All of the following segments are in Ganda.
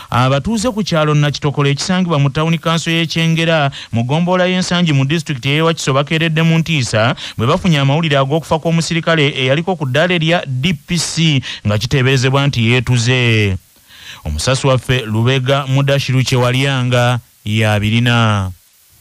abatuuze ku kyalo Nakitokolo ekisangibwa mu tawuni kanso y'Ekyengera mu ggombolola y'ensangi mu disitulikiti y'Ewakiso bakeeredde mu ntiisa bwe bafunye amawulire ag'okufa kw'omusirikale eyaliko ku ddaala erya DPC nga kiteeberezebwa nti yeetuze. Omusasi waffe Lubega Mudashiru Kyewalyanga y'abirina.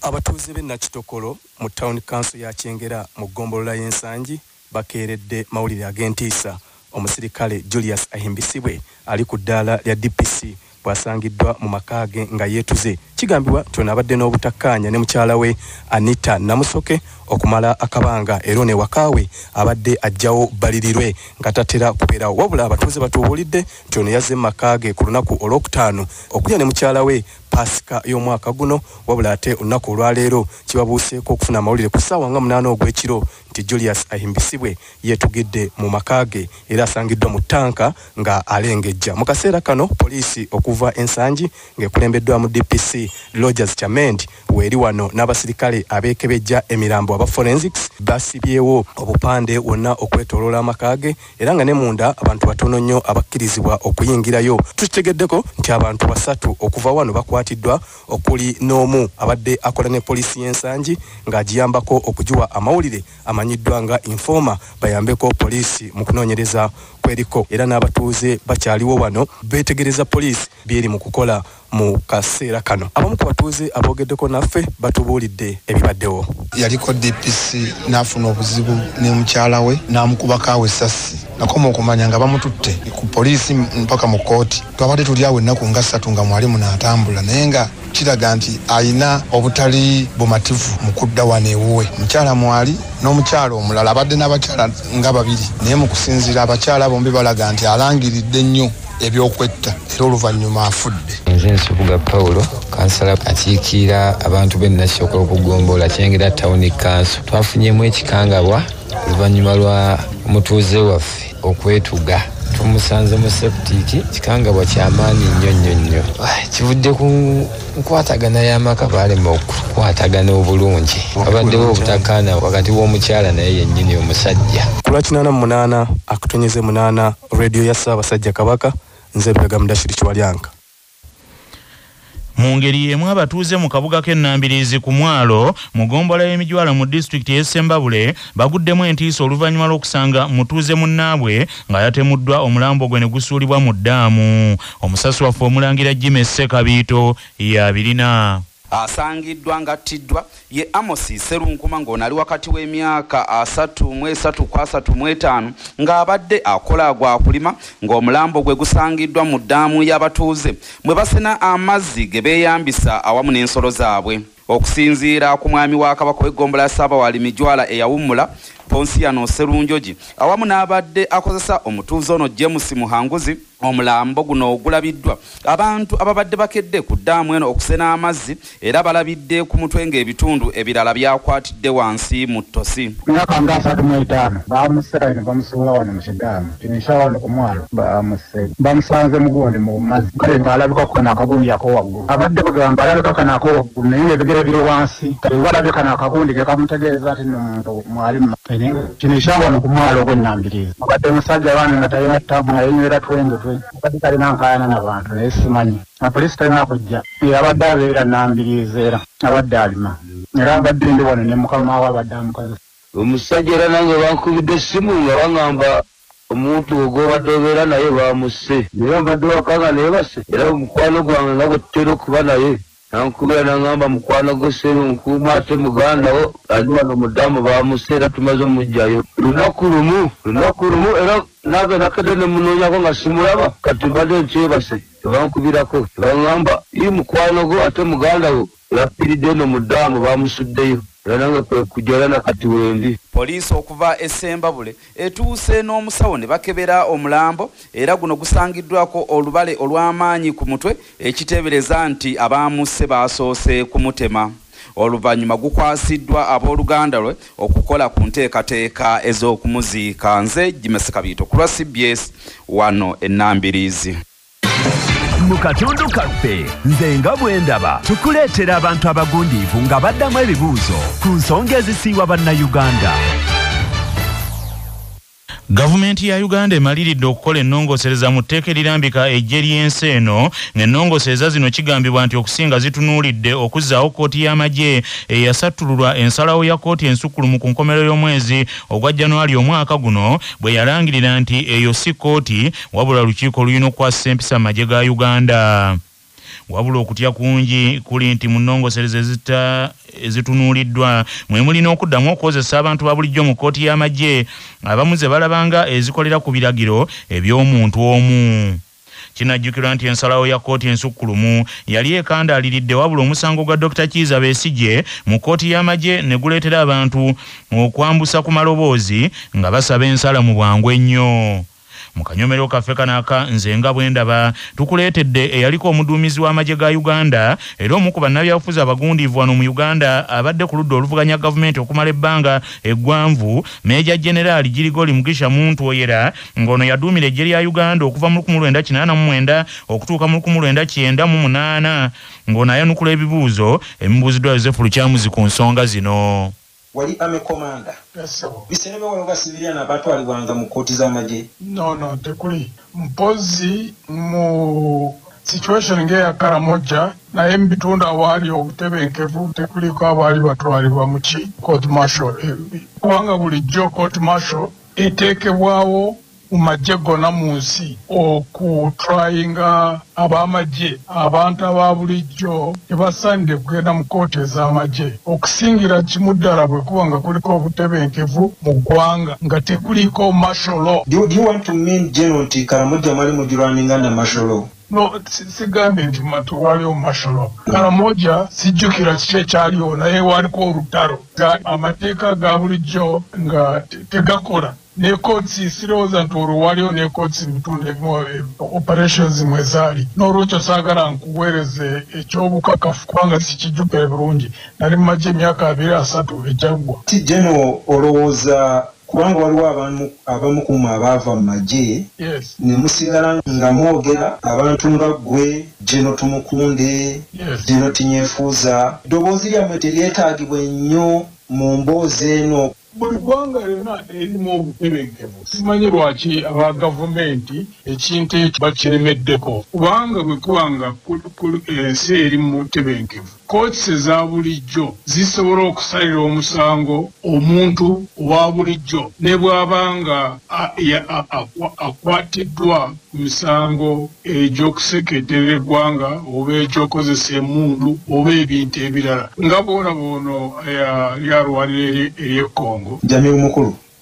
Abatuuze b'e Nakitokolo mu tawuni kanso ya Kyengera mu ggombolola y'ensangi bakeeredde mawulire ag'entiisa. Omusirikale Julius Ahimbisibwe ali ku ddaala lya DPC bwasangiddwa mu makaage nga yeetuze. Kigambibwa nti ono abadde n'obutakkaanya ne mukyala we Anita Namusoke okumala akabanga era ne wakaawe abadde ajjawo balirirwe nga tatera kubeerawo. Wabula abatuuze batubuulidde nti ono yazze mu makaage ku lunaku olwokutaano okulya ne mukyala we Pasika y'omwaka guno, wabula ate olunaku olwaleero kibabuuseeko okufuna amawulire ku ssaawa nga 8 ogw'ekiro nti Julius Ahimbisibwe yeetugidde mu makaage era asangiddwa mu ttanka nga alengejja. Mu kaseera kano poliisi okuva ensangi ng'ekulembeddwamu DPC Rogers Chamendi weeri wano n'abasirikale abeekebejja emirambo aba forensics basibyewo obupande wonna okwetooloola amakaage era nga ne munda abantu batono nnyo abakkirizibwa okuyingirayo. Tukitegeddeko nti abantu 3 okuva wano bakwatiddwa okuli n'omu abadde akola ne poliisi y'ensangi ng'agiyambako okugiwa amawulire amanyiddwa nga informa bayambeko poliisi mu kunoonyereza kweriko era n'abatuuze bakyaliwo wano beetegereza poliisi byeri mu kukola mu kaseera kano. Abamu ku batuuze aboogeddeko naffe batubuulidde ebibaddewo. Yaliko DPC n'afuna obuzibu ne mukyala we n'amukubako essasi nakoma okumanya nga bamututte ku poliisi mpaka mu kooti. Twabadde tuli awo ennaku nga 3 nga mwalimu n'atambula naye nga kiraga nti ayina obutali bumativu mu kudda wano ewuwe. Mukyala mwali n'omukyala omulala abadde n'abakyala nga 2 naye mu kusinziira abakyala bombi balaga nti alangiridde nnyo ebyokwetta era oluvannyuma afudde. Nze Nsubuga Paulo kansala akiikira abantu b'e Nakitokolo ku ggombolola Kyengera tawuni kanso. Twafunyemu ekikangabwa oluvannyuma lwa mutuuze waffe okwetuga. Tumusanze mu septiki kikangabwa ky'amaanyi nnyo. Kivudde ku nkwatagana y'amaka balema okukwatagana obulungi. Abaddewo obutakkaana wakati w'omukyala naye yennyini omusajja. Ku lwa 88 akutonyeze 8 radio ya Ssaabasajja Kabaka nze Lubega Mudashiru Kyewalyanga. Mu ngeri y'emu abatuuze mu kabuga k'e Nnambirizi ku mwalo mu ggombolola y'Emijwala mu disitulikiti y'e Ssembabule baguddemu entiisa oluvannyuma lw'okusanga mutuuze munnaabwe nga yatemuddwa omulambo gwe ne gusuulibwa mu ddaamu. Omusasi waffe Omulangira Jimmy Ssekabiito y'abirina. Asangiddwa ng'attiddwa ye Amosi Serunkuma ng'ono ali wakati w'emyaka 33 ku 35 ng'abadde akola gwa kulima ng'omulambo gwe gusangiddwa mu ddaamu y'abatuuze mwe basena amazzi ge beeyambisa awamu n'ensolo zaabwe. Okusinziira ku mwami wa Kabaka w'eggombolola ya Ssaabawali Mijwala eyawummula Ponsiano Serunjogi awamu n'abadde akozesa omutuuze ono James Muhanguzi, omulambo guno ogulabiddwa abantu ababadde bakedde ku ddaamu eno okusena amazzi era balabidde ku mutwe ng'ebitundu ebirala byakwatidde wansi mu ttosi. Myaka nga 35 bamusera ne bamusuula wano mu kiddaamu kinisha wano ku mwalo bamusanze mugundi mu mazzi kale ng'alabika kona akagundi ako waggulu abadde bagamba alabika kana ako waggulu naye ebigere biri wansi balabika kana akagundi ke kamutegeeza ati n'omuntu mwalimu kinisha wano ku mwalo ogw'e Nnambirizi abadde musajja abaana nga talina ttabu naye nywera twenge abadde talina nkaayana n'abantu naye simanyi apoliisi talina kujja abadde abeera Nnambirizi era abadde alima era abadde ndi wano ne mukama we abadde amukazi. Omusajja era nange bankubidde essimu nga baŋŋamba omuntu ogw'obadde obeera naye bamusse era mbadde wakanga naye base era omukwano gwange nga bwe tutera okuba naye nankubira naŋŋamba mukwano gwe Serunkuuma ate muganda wo ali wano mu ddaamu bamusse era tumaze omugjayo lunaku lumu era nange nakedde ne munoonyako nga simulaba kati mbadde nkyebase tebankubirako tebaŋŋamba ii mukwano gwo ate muganda wo yafiiridde eno mu ddaamu bamusuddeyo era nange kwe kujala na kati wendi. Poliisi okuva e Ssembabule etuuse n'omusawo ne bakebera omulambo era guno gusangiddwako olubale olw'amaanyi ku mutwe ekiteebereza nti abaamusse baasoose kumutema. Oluvannyuma gukwasiddwa abooluganda lwe okukola ku nteekateeka ez'okumuziika. Nze Jimmy Ssekabiito ku lwa CBS wano e Nnambirizi. Mu katundu kaffe nze nga bwe ndaba tukuleetera abantu abagundiivu nga baddamu ebibuuzo ku nsonga ezisiiwa bannayuganda. Gavumenti ya Uganda emaliridde okukola ennongosereza mu tteeka erirambika eggye ly'ensi eno ng'ennongosereza zino kigambibwa nti okusinga zitunuulidde okuzzaawo kkooti y'amagye eyasattululwa ensalawo ya kkooti ensukkulumu ku nkomerero y'omwezi ogwa January omwaka guno bwe yalangirira nti eyo si kkooti wabula lukiiko lulina okukwasisa empisa amagye ga Uganda. Wabula okutya kungi kuli nti mu nnongosereza ezitunuuliddwa mwe mulina okuddamu okukozesa abantu ba bulijjo mu kkooti y'amagye abamu ze balabanga ezikolera ku biragiro eby'omuntu omu. Kinajjukirwa nti ensalawo ya kkooti ensukkulumu yali ekandaaliridde wabula omusango gwa Dr. Kiiza Besigye mu kkooti y'amagye ne guleetera abantu okwambusa ku maloboozi nga basaba ensala mu bwangu ennyo. Mu kanyomero kaffe kanaka nze nga bwe ndaba tukuleetedde eyaliko omuduumizi w'amagye ga Uganda era omu ku bannabyabufuzi abagundiivu wano mu Uganda abadde ku ludda oluvuganya gavumenti okumala ebbanga eggwanvu Meeja Jenerali Girigoli Mugisha Muntoyera ng'ono yaduumira eggye lya Uganda okuva mu 1989 okutuuka mu 1998 ng'ono ayanukula ebibuuzo emibuuziddwa Yozefu Lukyamuzi ku nsonga zino. Wali ame komanda. Yes, sir. Biserebe waloga civilian abantu aliwanga mu koti z'amagye. No, tekuli. Mpozi mu situation ngeya Karamoja na embitunda wali obutebenkevu tekuli kwa wali batwalibwa mu ki court martial. Kubanga bulijjo court martial eteekebwawo mu magye gonna mu nsi okutryinga ab'amagye abantu aba bulijjo tebasaanidde kugenda mu kooti ez'amagye okusingira kimu ddala bwe kuba nga kuliko obutebenkevu mu ggwanga nga tekuliko martial law. Do you want to mean general nti Karamoja mwali mugirwaninga na martial law? No, sigambye nti waliwo martial law. Karamoja sijjukira kiki ekyaliwo naye waliko olutalo nga amateeka ga bulijjo nga tegakola. Nekotsi sirowooza nti olwo waliwo nekotsi bitundu ebimu operations mwezaali n'olwekyo saagala nkuweereze ekyobukakafu kubanga sikijjukira bulungi nali mu magye emyaka 2-3 ejaggwa. Ti General olowooza kubanga waliwo abamu kumu abaava mu magye ne musigala nga mwogera abantu nga ggwe General Tumukunde General Tinyefuuza eddoboozi lyammwe teryetaagibwa ennyo mu mboozi eno. Buli ggwanga lyonna erimu obutebenkevu. Simanyi lwaki aba gavumenti ekintu ekyo bakiremeddeko kubanga bwe kuba nga ensi eri mu butebenkevu kooti eza bulijjo zisobola okusalira omusango omuntu owa bulijjo ne bw'abanga akwatiddwa ku misango egy'okuseketerera eggwanga oba egy'okozesa emmundu oba ebintu ebirala nga boona boono lyalwanira ery'Ekongo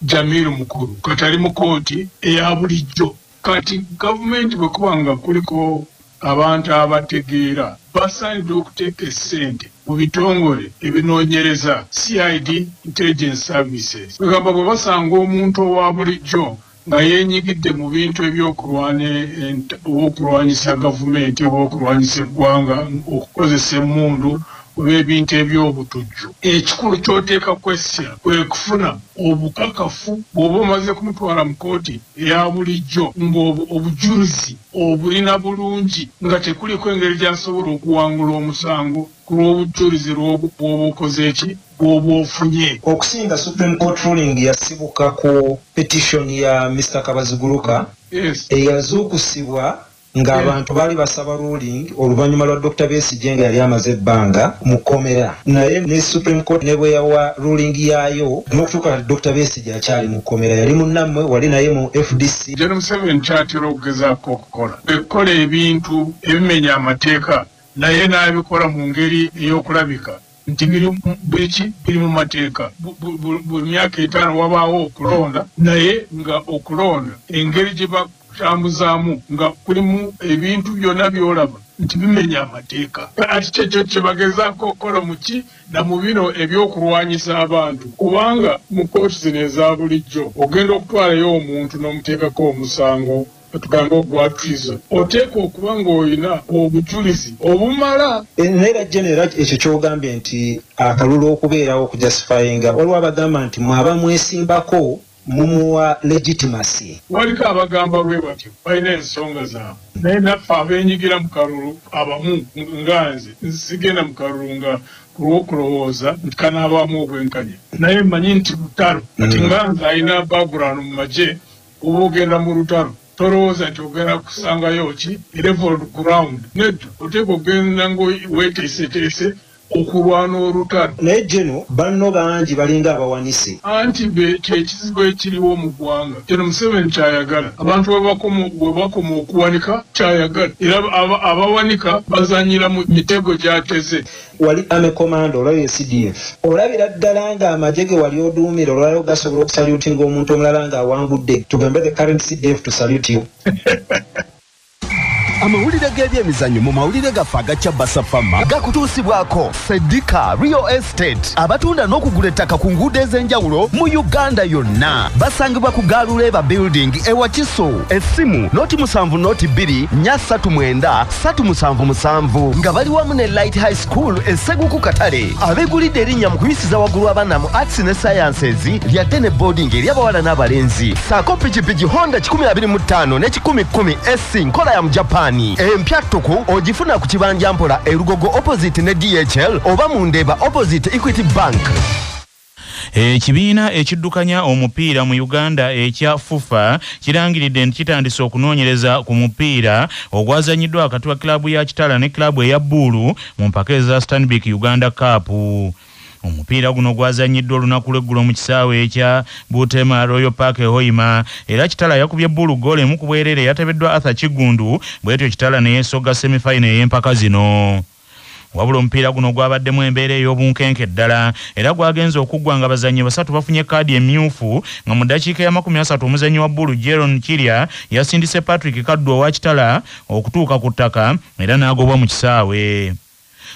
Jamiru Mukulu kati ali mu kooti eya bulijjo. Kati gavumenti bwe kuba nga kuliko abantu abategeera basaanidde okuteeka essente mu bitongole ebinoonyereza CID Intelligence Services bagamba bwe basanga omuntu owa bulijjo nga yeenyigidde mu bintu ebyokulwanyisa gavumenti oba okulwanyisa eggwanga okukozesa emmundu oba ebintu eby'obutujju ekikulu ky'oteeka kwesya kwe kufuna obukakafu bw'oba omaze kumutwala mu kooti eya bulijjo ng'obujulizi obulina bulungi nga tekuliko engeri gy'asobola okuwangula omusango ku lw'obujulizi bw'oba okoze eki bw'oba ofunye. Okusinga Supreme Court ruling yasibuka ku petition ya Mr. Kabaziguluka eyazuukusibwa ng'abantu baali basaba ruling oluvannyuma lwa Dr. Besigye nga yali amaze ebbanga mu kkomera naye ne Supreme Court ne bwe yawa ruling yaayo n'okutuuka Dr. Besigye akyali mu kkomera yali munnammwe wali naye mu FDC. General Museveni kyatera okugezaako okukola ekola ebintu ebimenya amateeka naye n'abikola mu ngeri ey'okulabika nti biri mu mateeka. Buli myaka 5 wabaawo okulonda naye nga okulonda engeri gye bakutambuzaamu nga kulimu ebintu byonna byolaba nti bimenya amateeka. Ati kyekyo kye bagezaako okukola muki na mu bino ebyokulwanyisa abantu kubanga mu kooti zino eza bulijjo ogenda okutwalayo omuntu n'omuteekako omusango tugambe ogwa treason oteeka okuba ng'olina obujulizi obumala. Naye General ekyo ky'ogambye nti akalulu okubeerawo okujustifyinga waliwo abagamba nti mwaba mwesimbako mumuwa legitimacy. Waliko abagamba bwe batyo balina ensonga zaabwe naye naffe abeenyigira mu kalulu abamu nga nze sigenda mu kalulu nga kulw'okulowooza nti kanaabaamu obwenkanya naye mmanyi nti butalo kati nga nze alina background mu magye oba ogenda mu lutalo tolowooza nti ogenda kusangayo ki level ground nedda oteeka ogenda ngo weeteeseteese okulwana olutalo naye geno banno bangi balinga abawanise anti kyekizibu ekiriwo mu ggwanga kino Museveni kyayagala abantu bwe bakoma okuwanika kyayagala era abawanika bazanyira mu mitego gyateze wali ame commando olwayo CDF olabira ddala nga amajege wali oduumira olwayo gasobola okusalutinga omuntu omulala nga awangudde tugambe the current CDF to salute you amawulire g'ebyemizannyo mu mawulire gaffe agacya basafama gakutuusibwako Sedika Real Estate abatunda n'okugula ettaka ku nguudo ez'enjawulo mu Uganda yonna basangibwa ku Galuleba Building ewakiso essimu noti 7 noti 2 339 377 nga bali wamu ne Light High School esseguku Katale abeegulidde erinnya mu kuyisiza waggulu abaana mu arts ne sciences lyadde ne boarding ery'abawala n'abalenzi saako pikipiki Honda 2025 ne 1010 SC nkola ya mu Japan empya ttuku ogifuna ku kibanja mpola erugogo opposite ne DHL oba mu Ndeeba opposite Equity Bank. Ekibiina ekiddukanya omupiira mu Uganda ekya FUFA kirangiridde nti kitandise okunoonyereza ku mupiira ogwazanyiddwa wakati wa kilabu ya Kitala ne kilabu eya Bulu mu mpaka eza Stanbic Uganda Cup. Omupiira guno gwazanyiddwa olunaku lw'eggulo mu kisaawe ekya Butema Royal Park Hoima era Kitala yakubye Bulu goal emu ku bwerere yatebeddwa Arthur Kigundu bwetyo Kitala ne yeesogga semi-final ey'empaka zino. Wabula omupiira guno gwabaddemu embeera ey'obunkenke ddala era gwagenze okuggwa nga bazannyi basatu bafunye kaadi emmyufu nga mu ddakiika ya 30 omuzannyi wa Bulu Jeron Kirya yasindise Patrick Kaddu owa Kitala okutuuka ku ttaka era n'agobwa mu kisaawe.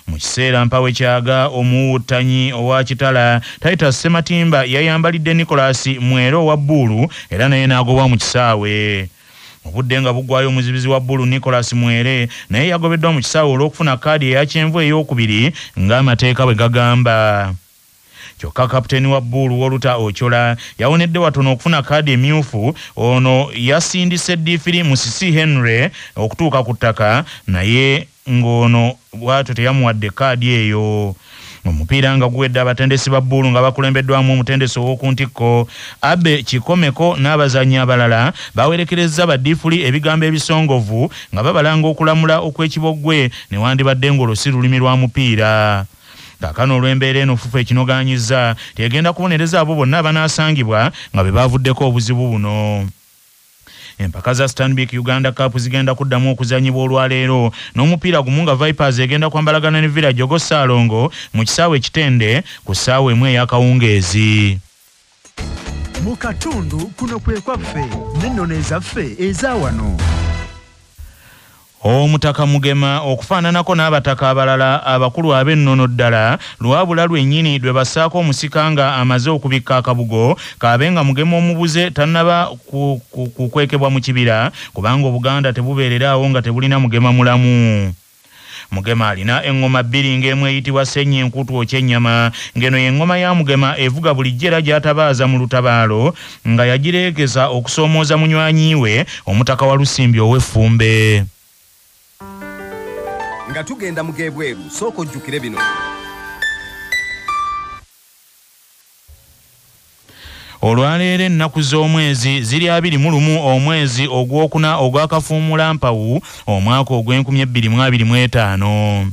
Mu kiseera mpawe kyaga omuwutanyi owa Kitala Titus Sematimba yayambalidde Nicholas Mwero wa Bulu era naye n'agobwa mu kisaawe. Obudde nga buggwayo omuzibizi wa Bulu Nicholas Mwere naye yagobeddwa mu kisaawe olw'okufuna kaadi eya kyenvu ey'okubiri ng'amateeka bwe gagamba. Kyokka kapiteeni wa Bulu Woluta Ochola yawonedde watono okufuna kaadi emmyufu ono yasindise Difiri Musisi Henry okutuuka ku ttaka naye ng'ono bw'atyo teyamuwadde kaadi eyo. Omupiira nga guwedde abatendesi ba Bulu nga bakulembeddwamu omutendesi ow'oku ntikko Abe Kikomeko n'abazannyi abalala bawerekerezza badifuli ebigambo ebisongovu nga babalanga okulamula okw'ekibogwe ne wandibadde ng'olwo si lulimi lwa mupiira. Kaakano olw'embeera eno FUFA ekinogaanyizza tegenda kubonereza abo bonna abanaasangibwa nga be baavuddeko obuzibu buno. Empaka za Stanbic Uganda Cup zigenda kuddamu okuzanyibwa olwaleero n'omupiira gumu nga Vipers egenda kwambalagana ne Village Ogosalongo mu kisaawe Kitende ku ssaawa emu ey'akawungeezi. Mu katundu kuno kwe kwaffe n'ennono ezaffe eza wano. Omutaka Mugema okufaananako n'abataka abalala abakulu ab'ennono ddala lwabula lwennyini lwe bassaako omusika nga amaze okubikka akabugo kaabenga Mugema omubuze tannaba kukwekebwa mu kibira kubanga Obuganda tebubeereraawo nga tebulina Mugema mulamu. Mugema alina engoma bbiri ng'emu eyitibwa Ssenyenkutu Okyennyama ng'eno y'engoma ya Mugema evuga bulijjo era gy'atabaaza mu lutabaalo nga yagireekeza okusoomooza munywanyi we omutaka wa Lusimbi ow'Effumbe. Nga tugenda mu gebweru sooka ojjukire bino. Olwaleero ennaku z'omwezi ziri 21 omwezi ogwokuna ogwakafuumula mpawu omwaka ogw'2025.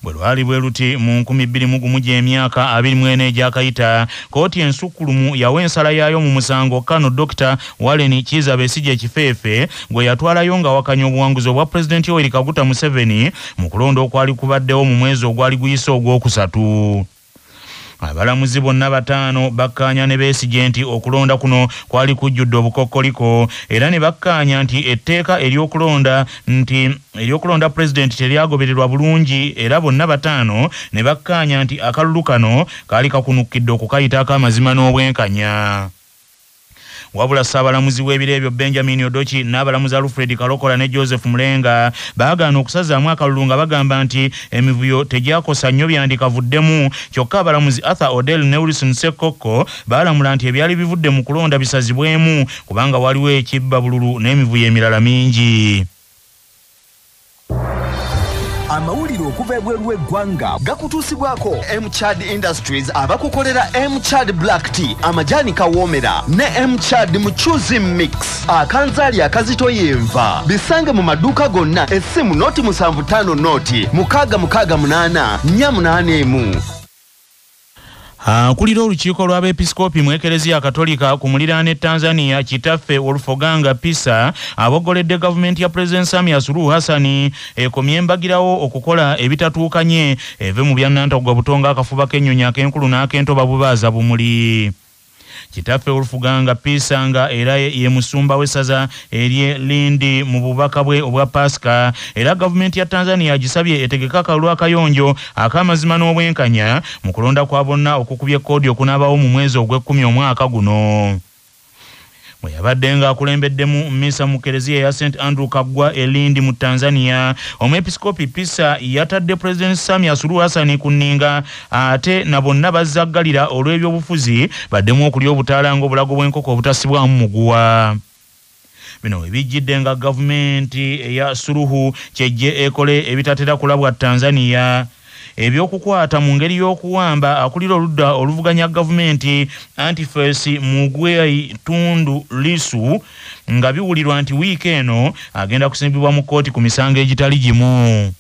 Bwe lwali bwe luti mu 2021 gy'emyaka 24 egyakayita kooti ensukkulumu yawa ensala yaayo mu musango Kano Dr. Warren Kiza Besigye Kifeefe gwe yatwalayo nga wakanya obuwanguzi obwa Pulezidenti Yoweri Kaguta Museveni mu kulonda okwali kubaddewo mu mwezi ogwali guyise ogwokusatu. Abalamuzi bonna bataano bakkaanya ne Besigye nti okulonda kuno kwali kujjudde obukokkoliko era ne bakkaanya nti etteeka eryokulonda Pulezidenti teryagobererwa bulungi era bonna bataano ne bakkaanya nti akalulu kano kaali kakunukkidde okukayitaako amazima n'obwenkanya. Wabula Ssaabalamuzi w'ebiro ebyo Benjamin Odochi n'abalamuzi Alfred Kalokola ne Joseph Mulenga baagaana okusazaamu akalulu nga bagamba nti emivuyo tegyakosa nnyo byandikavuddemu kyokka abalamuzi Arthur Odell ne Wilson Sekoko baalamula nti ebyali bivudde mu kulonda bisazibwemu kubanga waliwo ekibba bululu n'emivuyo emirala mingi. amawulire okuva ebweru w'eggwanga gakutuusibwako Mchad Industries abakukolera Mchad Black Tea amajani kawoomera ne Mchad Mchuzi Mix akanzaali akazito yenva bisange mu maduuka gonna essimu noti 75 noti 668 481. Akulira olukiiko lw'abepiskopi mu Ekereziya Katolika ku muliraane Tanzania Kitaffe Olufoganga Pisa abogoledde gavumenti ya President Samia Suluhu Hassan ekomye embagirawo okukola ebitatuukanye eve mu byannantawuga butonga akafuba k'ennyonyi ak'enkulu n'ak'entoba bubaaza bumuli. Kitaffe Olufuganga Pisa nga era ye musumba w'essaza erye Lindi mu bubaka bwe obwa Pasika era gavumenti ya Tanzania gisabye etegeka akalulu akayonjo akamazima n'obwenkanya mu kulonda kwa bonna okukubya kkoodi okunaabawo mu mwezi ogw'ekkumi omwaka guno. Mwe yabadde nga akulembeddemu mmisa mu Kereziya ya St. Andrew Kaggwa Elindi mu Tanzania, omwepiskopi Pisa yatadde President Samia Suluhu Hassan ku nninga ate na bonna bazzaggalira olw'ebyobufuzi baddemu okulya obutaala ng'obulago bw'enkoko obutasibwamu muguwa. Bino ebijjidde nga gavumenti eya Suluhu kyejje ekole ebitatera kulabwa Tanzania. Ebyokukwata mu ngeri y'okuwamba akulira oludda oluvuganya gavumenti Antiphas Mugwei Tundu Lissu nga biwulirwa nti wiiki eno agenda kusimbibwa mu kkooti ku misango egitali gimu.